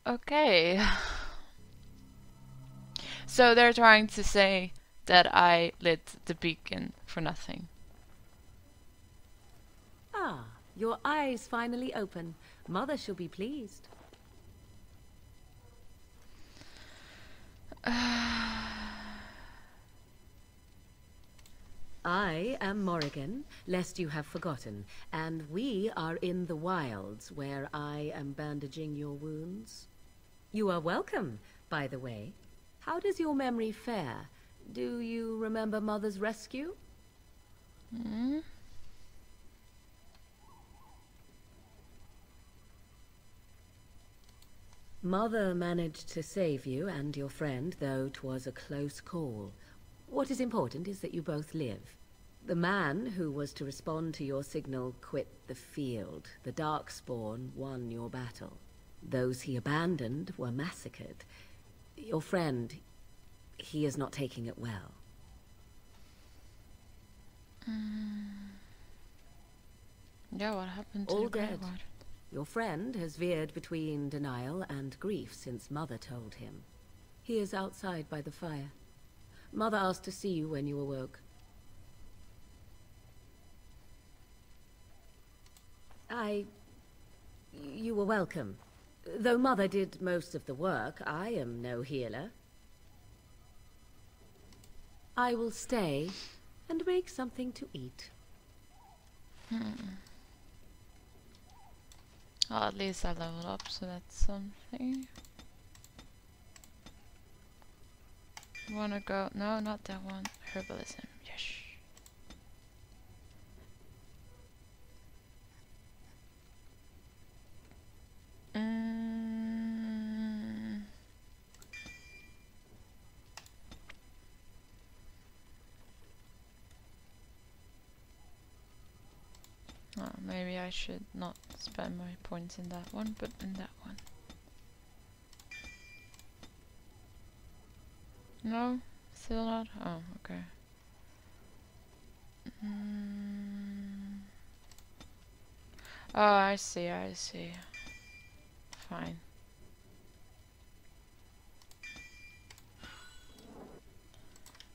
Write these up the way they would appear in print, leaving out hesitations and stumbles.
Okay. So they're trying to say that I lit the beacon for nothing. Ah, your eyes finally open. Mother shall be pleased. I am Morrigan, lest you have forgotten, and we are in the wilds where I am bandaging your wounds. You are welcome, by the way. How does your memory fare? Do you remember Mother's rescue? Hmm? Mother managed to save you and your friend, though 'twas a close call. What is important is that you both live. The man who was to respond to your signal quit the field. The Darkspawn won your battle. Those he abandoned were massacred. Your friend, he is not taking it well. Yeah, what happened to All the Grey dead. Ward? Your friend has veered between denial and grief since Mother told him. He is outside by the fire. Mother asked to see you when you awoke. You were welcome. Though Mother did most of the work, I am no healer. I will stay and make something to eat. Well, at least I leveled up, so that's something. Wanna go? No, not that one. Herbalism. Yes. Oh, maybe I should not spend my points in that one, but in that one. No? Still not? Oh, okay. Oh, I see, I see. Fine.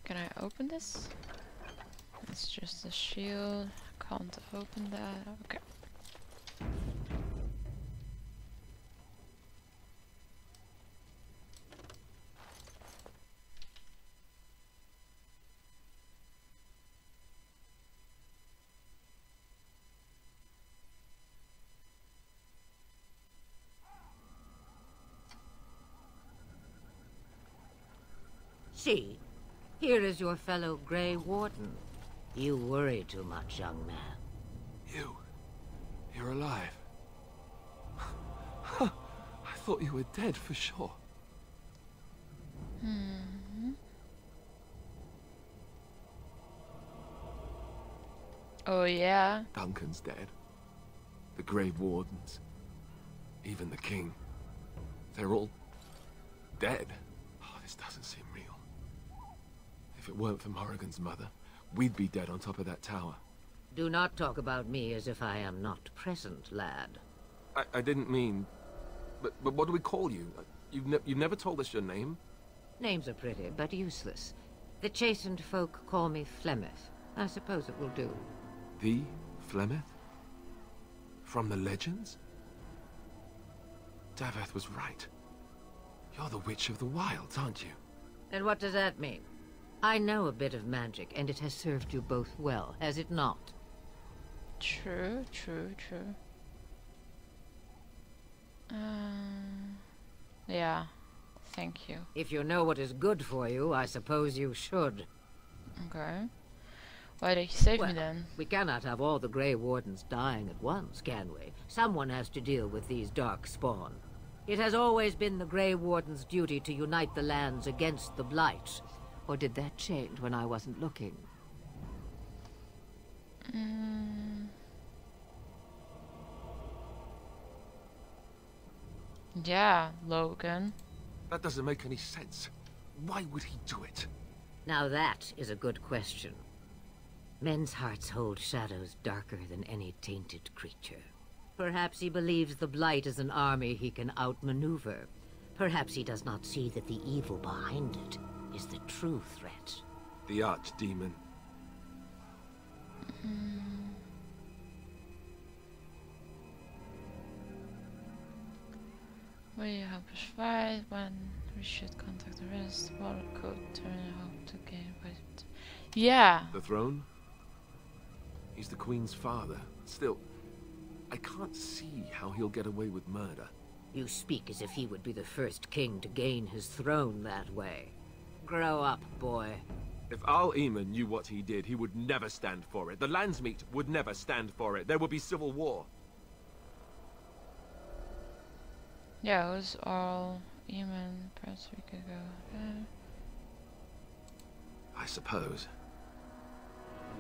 Can I open this? It's just a shield. Can't open that. Okay. See, here is your fellow Grey Warden. You worry too much, young man. You're alive. I thought you were dead for sure. Oh yeah? Duncan's dead. The Grey Wardens. Even the King. They're all dead. Oh, this doesn't seem real. If it weren't for Morrigan's mother, we'd be dead on top of that tower. Do not talk about me as if I am not present, lad. I didn't mean... But what do we call you? You've never told us your name? Names are pretty, but useless. The chastened folk call me Flemeth. I suppose it will do. The Flemeth? From the legends? Daveth was right. You're the Witch of the Wilds, aren't you? And what does that mean? I know a bit of magic, and it has served you both well, has it not? True, true, true. Yeah, thank you. If you know what is good for you, I suppose you should. Okay. Why did you save Well, me then? we cannot have all the Grey Wardens dying at once, can we? Someone has to deal with these dark spawn. It has always been the Grey Warden's duty to unite the lands against the Blight. Or did that change when I wasn't looking? Yeah, Logan. That doesn't make any sense. Why would he do it? Now that is a good question. Men's hearts hold shadows darker than any tainted creature. Perhaps he believes the Blight is an army he can outmaneuver. Perhaps he does not see that the evil behind it is the true threat. The archdemon. We have a fight when we should contact the rest. What could turn out to gain weight? Yeah. The throne? He's the Queen's father. Still, I can't see how he'll get away with murder. You speak as if he would be the first king to gain his throne that way. Grow up, boy. If Al-Eamon knew what he did, he would never stand for it. The Landsmeet would never stand for it. There would be civil war. Yeah, it was all Eamon. Perhaps we could go. I suppose.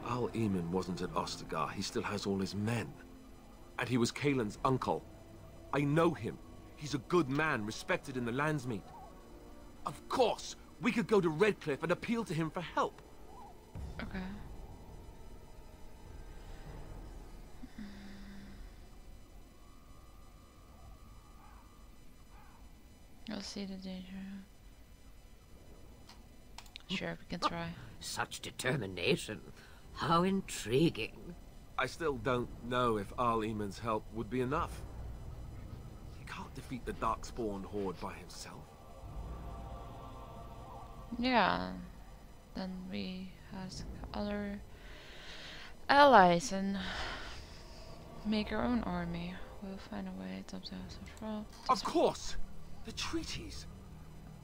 Al-Eamon wasn't at Ostagar. He still has all his men. And he was Kaelin's uncle. I know him. He's a good man, respected in the Landsmeet. Of course, we could go to Redcliffe and appeal to him for help. Okay. I'll see the danger. Sure, we can try. Such determination. How intriguing. I still don't know if Al-Eamon's help would be enough. He can't defeat the Darkspawn horde by himself. Yeah. Then we ask other allies and make our own army. We'll find a way to control. Of course! The treaties!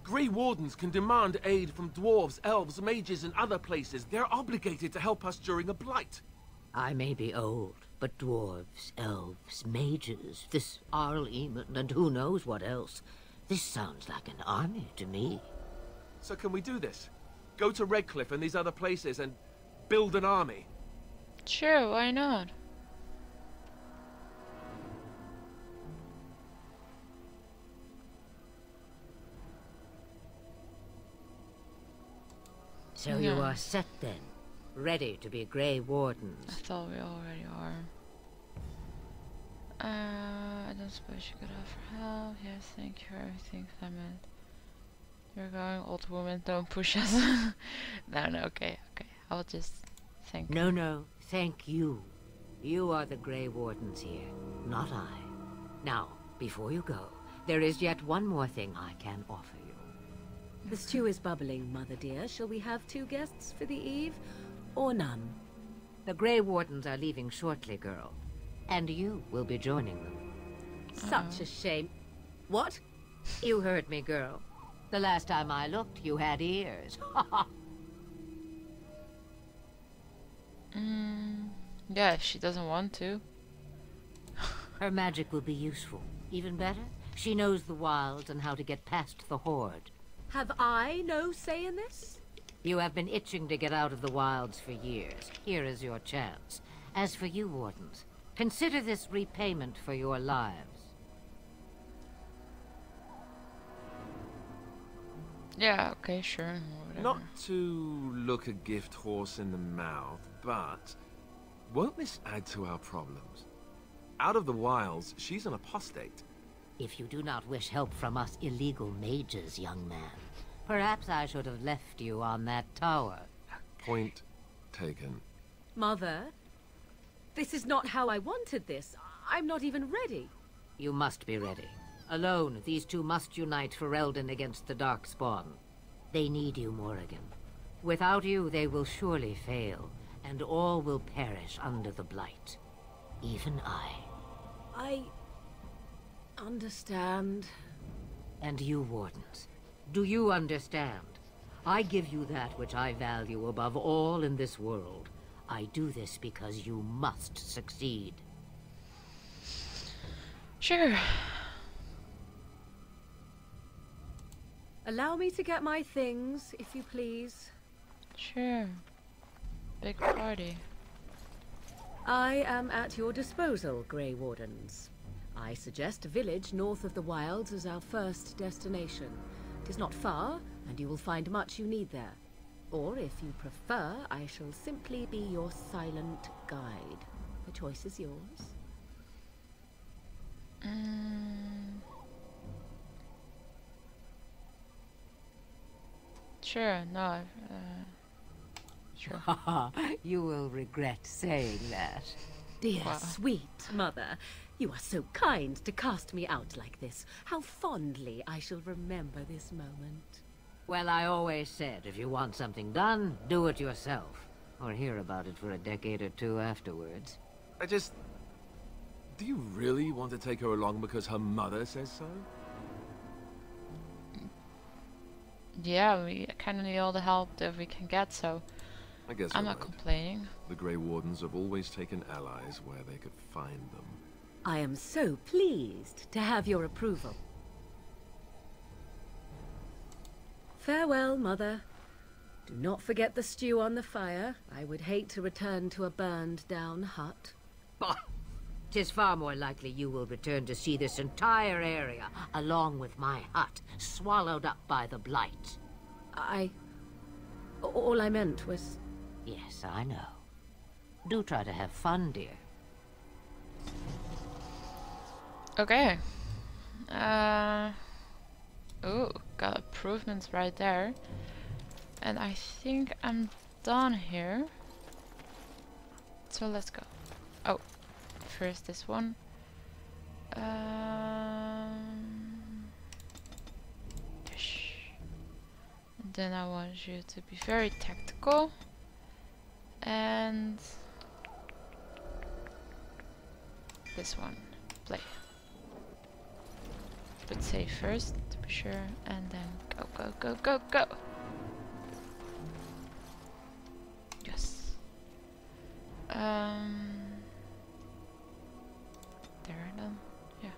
Grey Wardens can demand aid from dwarves, elves, mages, and other places. They're obligated to help us during a blight. I may be old, but dwarves, elves, mages, this Al-Eamon, and who knows what else. This sounds like an army to me. So can we do this? Go to Redcliffe and these other places and build an army? Sure, why not? So you are set then, ready to be Grey Wardens. I thought we already are. I don't suppose you could offer help. Yes, thank you for everything, Clement. You're going, old woman, don't push us. No, okay. I'll just thank you. No, thank you. You are the Grey Wardens here, not I. Now, before you go, there is yet one more thing I can offer you. The stew is bubbling, Mother dear. Shall we have 2 guests for the eve, or none? The Grey Wardens are leaving shortly, girl. And you will be joining them. Such a shame. What? You heard me, girl. The last time I looked, you had ears. Yeah, if she doesn't want to. Her magic will be useful. Even better, she knows the wilds and how to get past the horde. Have I no say in this? You have been itching to get out of the wilds for years. Here is your chance. As for you, Wardens, consider this repayment for your lives. Yeah, okay, sure. Whatever. Not to look a gift horse in the mouth, but won't this add to our problems? Out of the wilds, she's an apostate. If you do not wish help from us illegal mages, young man, perhaps I should have left you on that tower. Point taken. Mother, this is not how I wanted this. I'm not even ready. You must be ready. Alone, these 2 must unite for Eldon against the Darkspawn. They need you, Morrigan. Without you, they will surely fail, and all will perish under the Blight. Even I understand. And you, Wardens, do you understand? I give you that which I value above all in this world. I do this because you must succeed. Sure. Allow me to get my things, if you please. Sure. Big party. I am at your disposal, Grey Wardens. I suggest a village north of the wilds as our first destination. It is not far, and you will find much you need there. Or, if you prefer, I shall simply be your silent guide. The choice is yours. sure. No, sure. You will regret saying that. Dear Wow. sweet mother, you are so kind to cast me out like this. How fondly I shall remember this moment. Well, I always said, if you want something done, do it yourself. Or hear about it for a decade or two afterwards. Do you really want to take her along because her mother says so? Yeah, we kind of need all the help that we can get, so I guess I'm you're not right. complaining. The Grey Wardens have always taken allies where they could find them. I am so pleased to have your approval. Farewell, mother. Do not forget the stew on the fire. I would hate to return to a burned-down hut. Bah! 'Tis far more likely you will return to see this entire area, along with my hut, swallowed up by the blight. All I meant was... Yes, I know. Do try to have fun, dear. Okay. Ooh, got improvements right there. And I think I'm done here. So let's go. Oh, first this one. Dish. And then I want you to be very tactical. And this one. Play. But save first to be sure, and then go, go, go, go, go. Yes. There then. Yeah.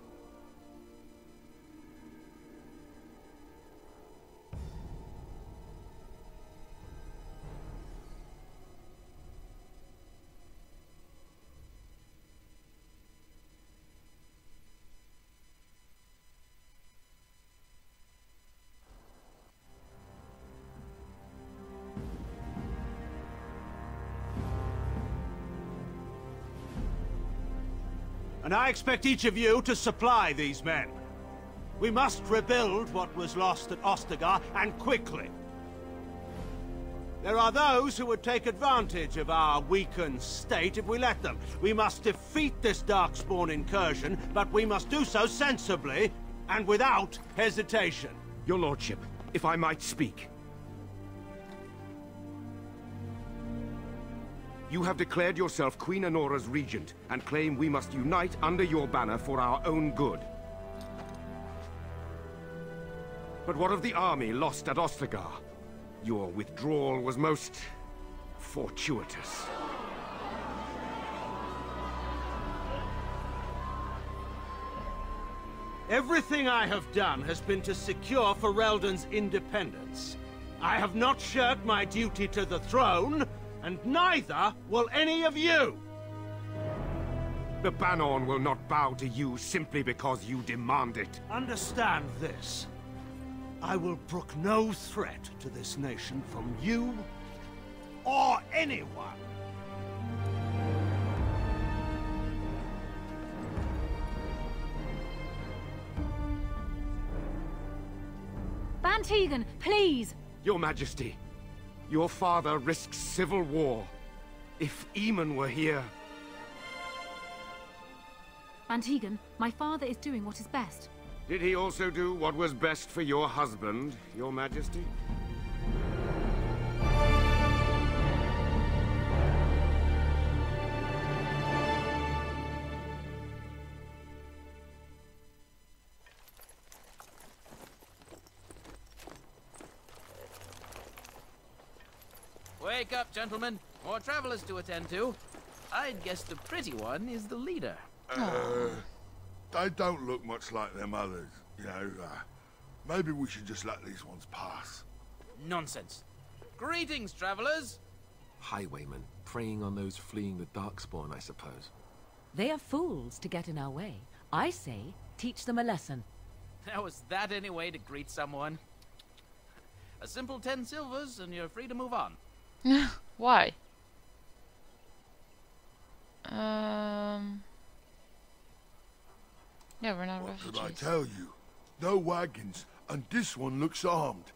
And I expect each of you to supply these men. We must rebuild what was lost at Ostagar, and quickly. There are those who would take advantage of our weakened state if we let them. We must defeat this Darkspawn incursion, but we must do so sensibly and without hesitation. Your lordship, if I might speak. You have declared yourself Queen Honora's regent, and claim we must unite under your banner for our own good. But what of the army lost at Ostagar? Your withdrawal was most... fortuitous. Everything I have done has been to secure Ferelden's independence. I have not shirked my duty to the throne, and neither will any of you! The Banon will not bow to you simply because you demand it. Understand this. I will brook no threat to this nation from you or anyone. Bantegan, please! Your Majesty, your father risks civil war. If Eamon were here... Bantegan, my father is doing what is best. Did he also do what was best for your husband, your Majesty? Wake up, gentlemen. More travelers to attend to. I'd guess the pretty one is the leader. They don't look much like them others, you know. Maybe we should just let these ones pass. Nonsense. Greetings, travelers. Highwaymen, preying on those fleeing the Darkspawn, I suppose. They are fools to get in our way. I say, teach them a lesson. Now, was that any way to greet someone? A simple 10 silvers, and you're free to move on. Why? Yeah, we're not What did refugees. I tell you? No wagons, and this one looks armed.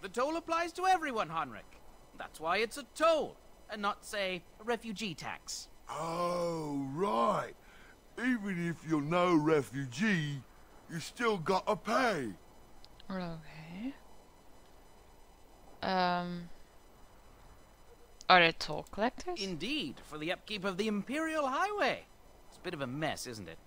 The toll applies to everyone, Heinrich. That's why it's a toll, and not, say, a refugee tax. Oh, right. Even if you're no refugee, you still gotta pay. Okay. Are they toll collectors? Indeed, for the upkeep of the Imperial Highway. It's a bit of a mess, isn't it?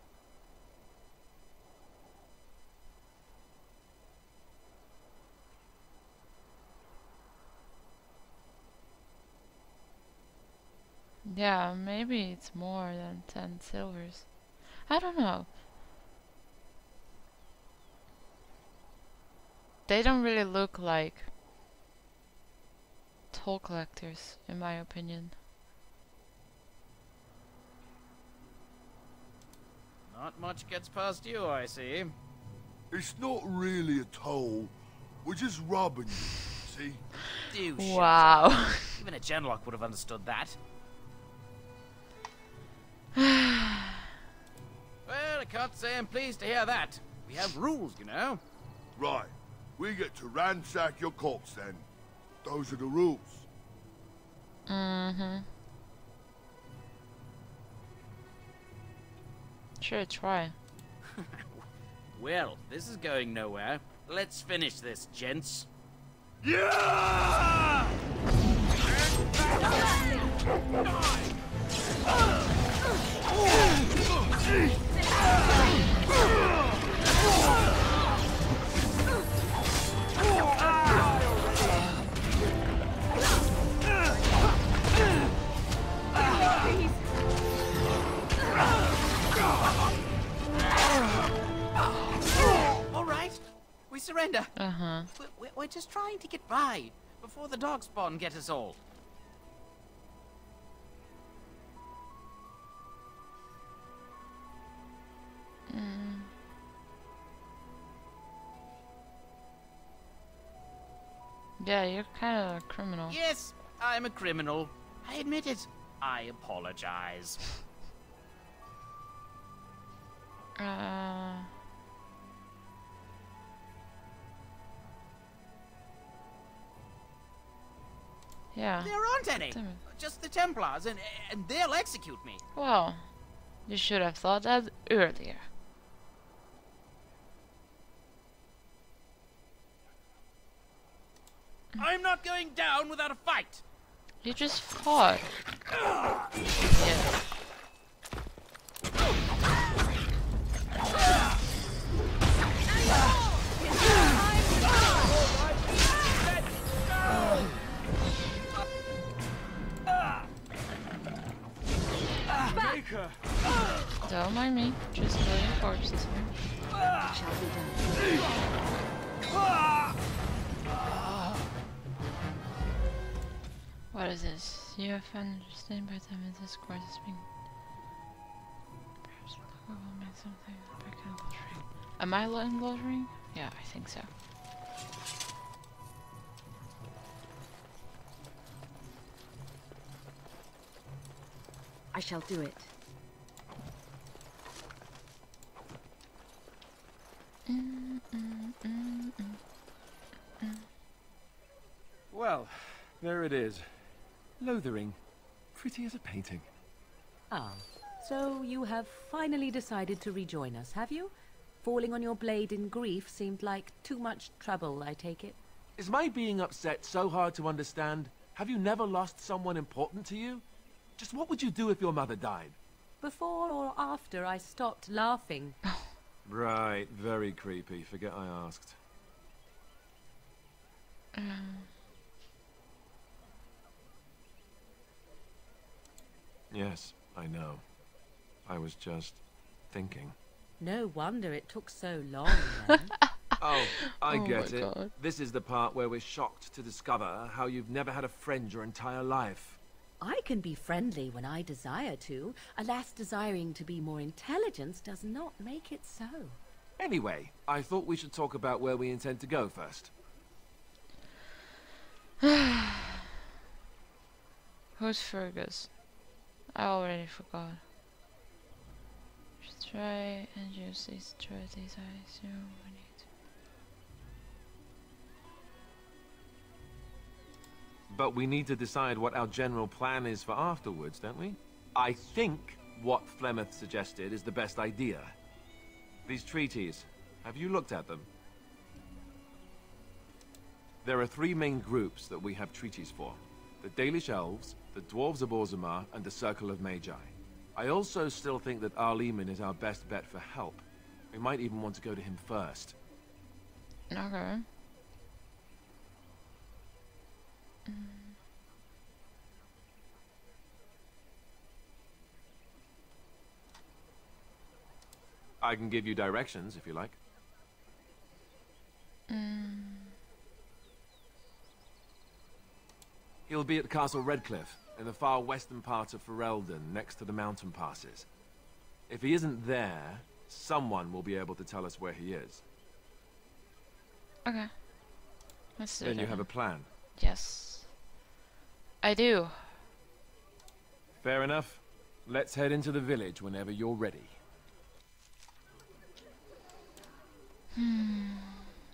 Yeah, maybe it's more than 10 silvers. I don't know. They don't really look like toll collectors, in my opinion. Not much gets past you, I see. It's not really a toll. We're just robbing you, see? Do shut Wow. up. Even a genlock would have understood that. Well, I can't say I'm pleased to hear that. We have rules, you know. Right. We get to ransack your corpse then. Those are the rules. Mm-hmm. Sure, try. Well, this is going nowhere. Let's finish this, gents. Yeah! All right, we surrender. Uh-huh. We're just trying to get by before the dog spawn get us all. Yeah, you're kind of a criminal. Yes, I'm a criminal. I admit it. I apologize. Yeah. There aren't any. Damn it. Just the Templars, and they'll execute me. Well, you should have thought that earlier. I'm not going down without a fight. You just fought. Yeah. Don't mind me, just killing corpses here. Shall be done. What is this? You have found sustained by them in this course has been. Perhaps we'll make something back in the ring. Am I in the ring? Yeah, I think so. I shall do it. Well, there it is. Lothering. Pretty as a painting. Ah, so you have finally decided to rejoin us, have you? Falling on your blade in grief seemed like too much trouble, I take it. Is my being upset so hard to understand? Have you never lost someone important to you? Just what would you do if your mother died? Before or after I stopped laughing. Right, very creepy. Forget I asked. Yes, I know. I was just thinking. No wonder it took so long then. Oh, I Oh get my it. God. This is the part where we're shocked to discover how you've never had a friend your entire life. I can be friendly when I desire to. Alas, desiring to be more intelligent does not make it so. Anyway, I thought we should talk about where we intend to go first. Who's Fergus? I already forgot. Should try and use these strategies I assume we need. But we need to decide what our general plan is for afterwards, don't we? I think what Flemeth suggested is the best idea. These treaties, have you looked at them? There are 3 main groups that we have treaties for. The Dalish Elves, the Dwarves of Orzammar, and the Circle of Magi. I also still think that Arleman is our best bet for help. We might even want to go to him first. Okay. I can give you directions if you like. He'll be at Castle Redcliffe, in the far western part of Ferelden, next to the mountain passes. If he isn't there, someone will be able to tell us where he is. Okay. Let's do Then you that. have a plan. Yes. I do. Fair enough. Let's head into the village whenever you're ready.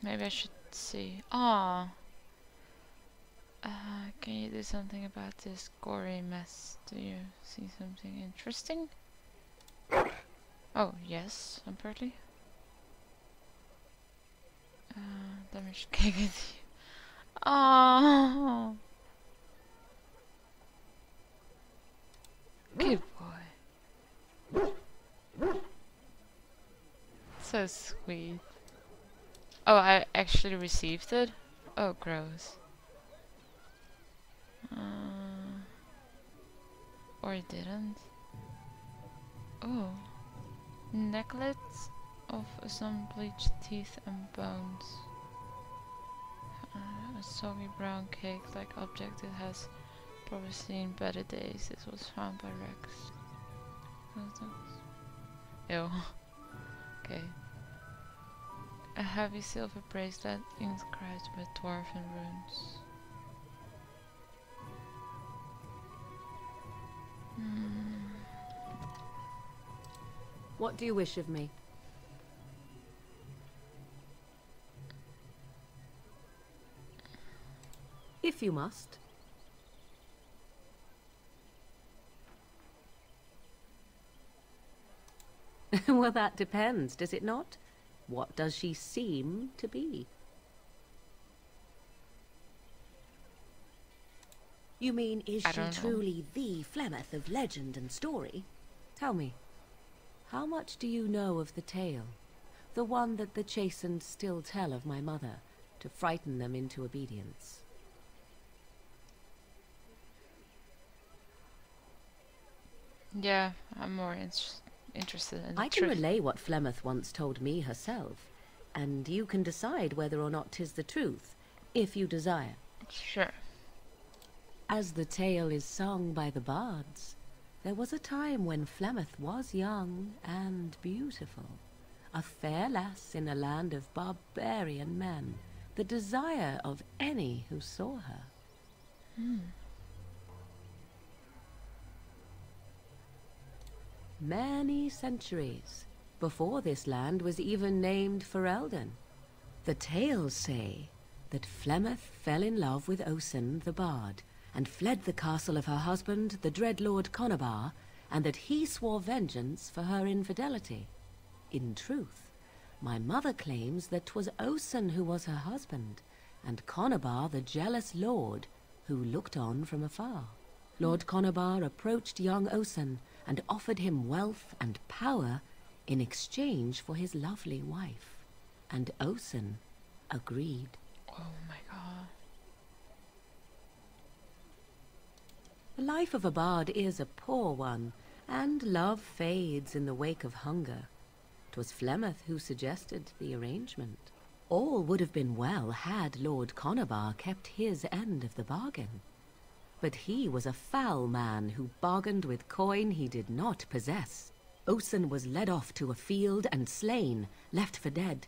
Maybe I should see. Ah. Can you do something about this gory mess? Do you see something interesting? Oh, yes, apparently. Damage kicking. Oh. Good boy. So sweet. Oh, I actually received it? Oh, gross. Or it didn't. Oh. Necklace of some bleached teeth and bones. A soggy brown cake-like object. It has probably seen better days. This was found by Rex. Ew. Okay. A heavy silver bracelet inscribed with dwarven runes. What do you wish of me? If you must. Well, that depends, does it not? What does she seem to be? You mean, is she truly the Flemeth of legend and story? Tell me, how much do you know of the tale? The one that the chastened still tell of my mother, to frighten them into obedience. Yeah, I'm more interested in the I can relay what Flemeth once told me herself, and you can decide whether or not 'tis the truth, if you desire. Sure. As the tale is sung by the bards, there was a time when Flemeth was young and beautiful, a fair lass in a land of barbarian men, the desire of any who saw her. Many centuries before this land was even named Ferelden. The tales say that Flemeth fell in love with Osen the bard, and fled the castle of her husband, the dread Lord Conabar, and that he swore vengeance for her infidelity. In truth, my mother claims that 'twas Osen who was her husband, and Conabar the jealous lord who looked on from afar. Lord Conabar approached young Osen and offered him wealth and power in exchange for his lovely wife, and Osen agreed. Oh my god. The life of a bard is a poor one, and love fades in the wake of hunger. 'Twas Flemeth who suggested the arrangement. All would have been well had Lord Conabar kept his end of the bargain. But he was a foul man who bargained with coin he did not possess. Osen was led off to a field and slain, left for dead.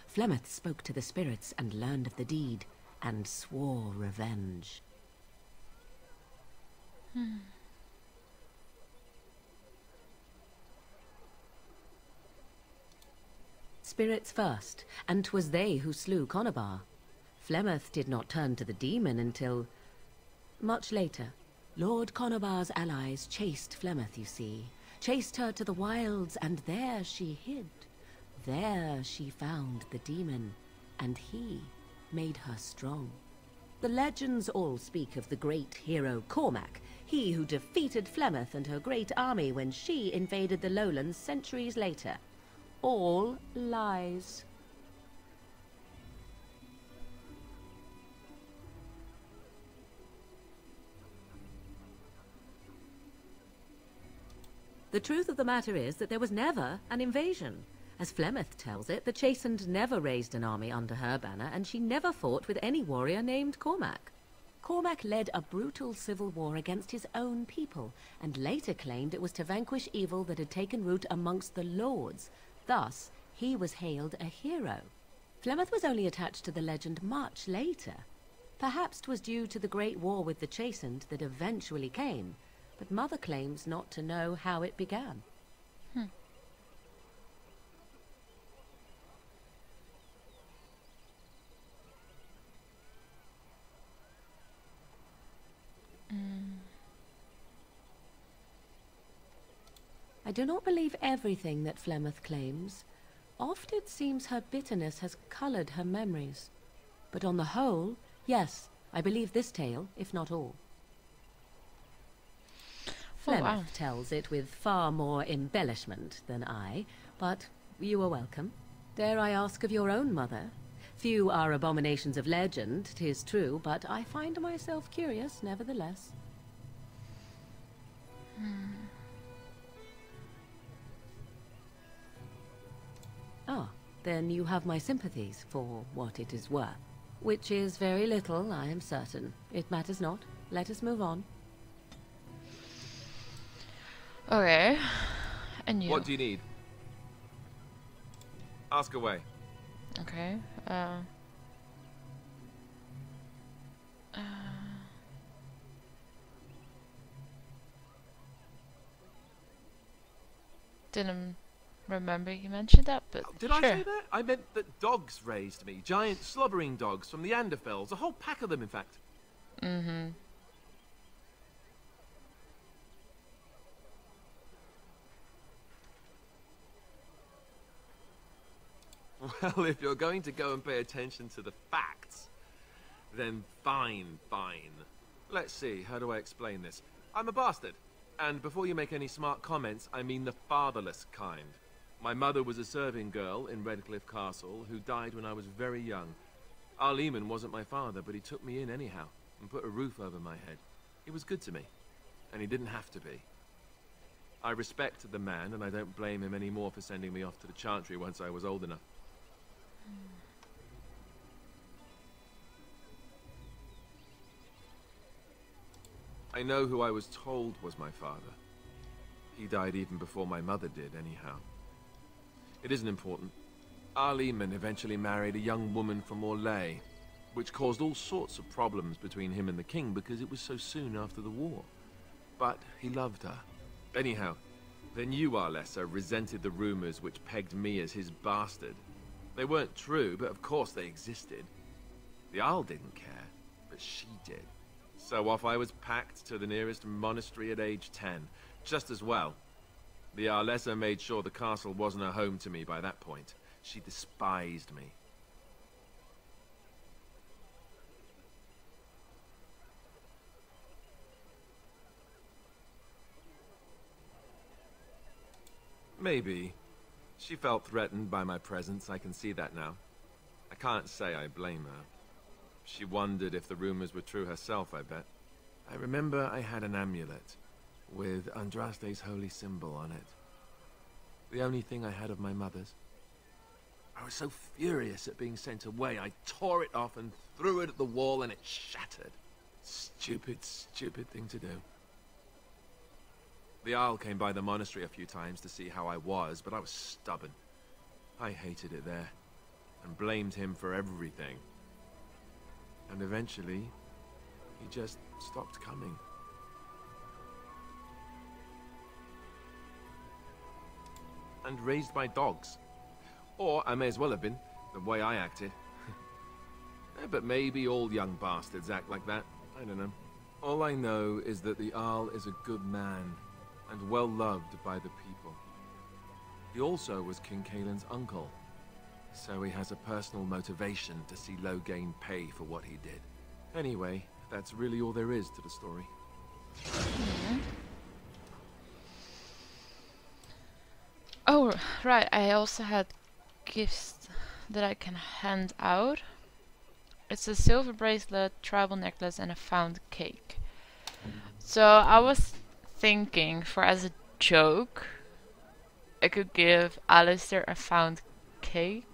Flemeth spoke to the spirits and learned of the deed, and swore revenge. Spirits first, and 'twas they who slew Conabar. Flemeth did not turn to the demon until... Much later, Lord Conobar's allies chased Flemeth, you see. Chased her to the wilds, and there she hid. There she found the demon, and he made her strong. The legends all speak of the great hero Cormac, he who defeated Flemeth and her great army when she invaded the lowlands centuries later. All lies. The truth of the matter is that there was never an invasion. As Flemeth tells it, the Chastened never raised an army under her banner, and she never fought with any warrior named Cormac. Cormac led a brutal civil war against his own people, and later claimed it was to vanquish evil that had taken root amongst the lords. Thus, he was hailed a hero. Flemeth was only attached to the legend much later. Perhaps 'twas due to the great war with the Chastened that eventually came, but Mother claims not to know how it began. I do not believe everything that Flemeth claims. Oft it seems her bitterness has coloured her memories. But on the whole, yes, I believe this tale, if not all. Flemeth tells it with far more embellishment than I, but you are welcome. Dare I ask of your own mother? Few are abominations of legend, 'tis true, but I find myself curious nevertheless. Ah, then you have my sympathies for what it is worth. Which is very little, I am certain. It matters not. Let us move on. Okay. And you? What do you need? Ask away. Okay. Didn't remember you mentioned that, but Did sure. I say that? I meant that dogs raised me. Giant slobbering dogs from the Anderfells. A whole pack of them, in fact. Mm-hmm. Well, if you're going to go and pay attention to the facts, then fine. Let's see, how do I explain this? I'm a bastard. And before you make any smart comments, I mean the fatherless kind. My mother was a serving girl in Redcliffe Castle who died when I was very young. Our Lehman wasn't my father, but he took me in anyhow and put a roof over my head. He was good to me, and he didn't have to be. I respect the man, and I don't blame him anymore for sending me off to the Chantry once I was old enough. I know who I was told was my father. He died even before my mother did, anyhow. It isn't important. Our Lehman eventually married a young woman from Orlais, which caused all sorts of problems between him and the king because it was so soon after the war. But he loved her. Anyhow, then you, Arlessa, resented the rumors which pegged me as his bastard. They weren't true, but of course they existed. The Arl didn't care, but she did. So off I was packed to the nearest monastery at age 10. Just as well. The Arlessa made sure the castle wasn't a home to me by that point. She despised me. Maybe. She felt threatened by my presence, I can see that now. I can't say I blame her. She wondered if the rumors were true herself, I bet. I remember I had an amulet with Andraste's holy symbol on it. The only thing I had of my mother's. I was so furious at being sent away, I tore it off and threw it at the wall and it shattered. Stupid thing to do. The Arl came by the monastery a few times to see how I was, but I was stubborn. I hated it there, and blamed him for everything. And eventually, he just stopped coming. And raised my dogs. Or I may as well have been, the way I acted. But maybe all young bastards act like that. I don't know. All I know is that the Arl is a good man, and well loved by the people. He also was King Kaelin's uncle, so he has a personal motivation to see Loghain pay for what he did. Anyway, that's really all there is to the story. Oh, right, I also had gifts that I can hand out. It's a silver bracelet, tribal necklace, and a found cake. So I was thinking, for as a joke, I could give Alistair a found cake,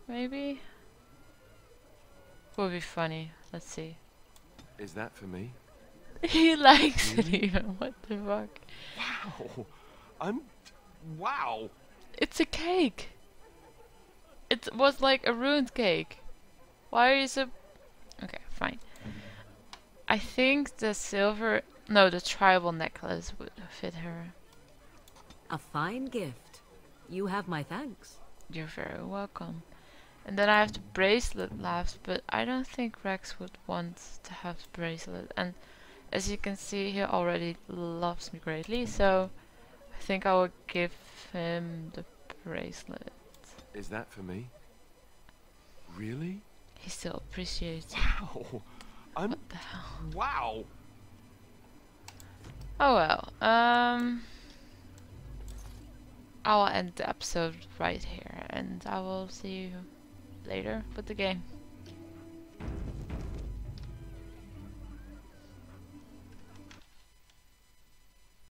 maybe? Would be funny. Let's see. Is that for me? He likes it even. What the fuck? Wow. Wow. It's a cake. It was like a ruined cake. Why are you so... Okay, fine. I think the silver... No, the tribal necklace would fit her. A fine gift. You have my thanks. You're very welcome. And then I have the bracelet left, but I don't think Rex would want to have the bracelet. And as you can see, he already loves me greatly, so I think I will give him the bracelet. Is that for me? Really? He still appreciates it. Wow. What the hell? Wow. Oh well. I will end the episode right here, and I will see you later with the game.